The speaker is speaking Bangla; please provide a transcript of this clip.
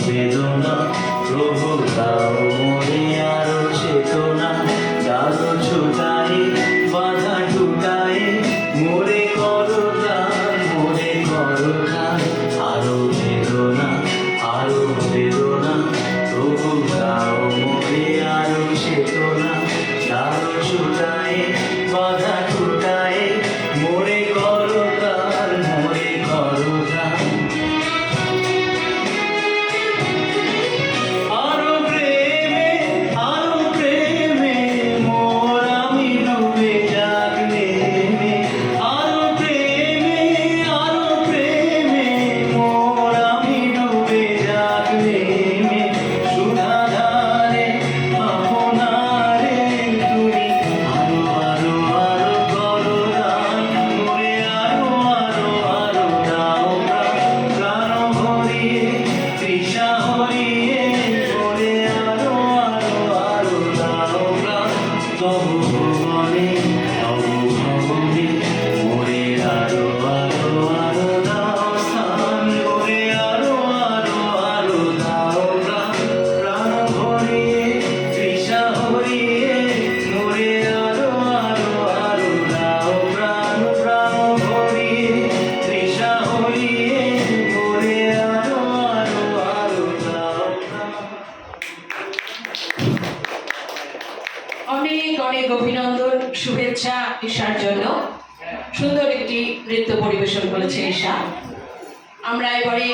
বেদনা প্রভু দাও মনে আরো চেতনা জানো ছুটাই বাধা টুটাই মোরে করো গান মোরে করো গান আরো বেদনা প্রভু দাও মনে আরো চেতনা জানো ছুটাই বাধা টুটাই মোরে করো গান মোরে করো গান অনেক অনেক অভিনন্দন শুভেচ্ছা ঈশার জন্য। সুন্দর একটি নৃত্য পরিবেশন করেছে ঈশা। আমরা এবারে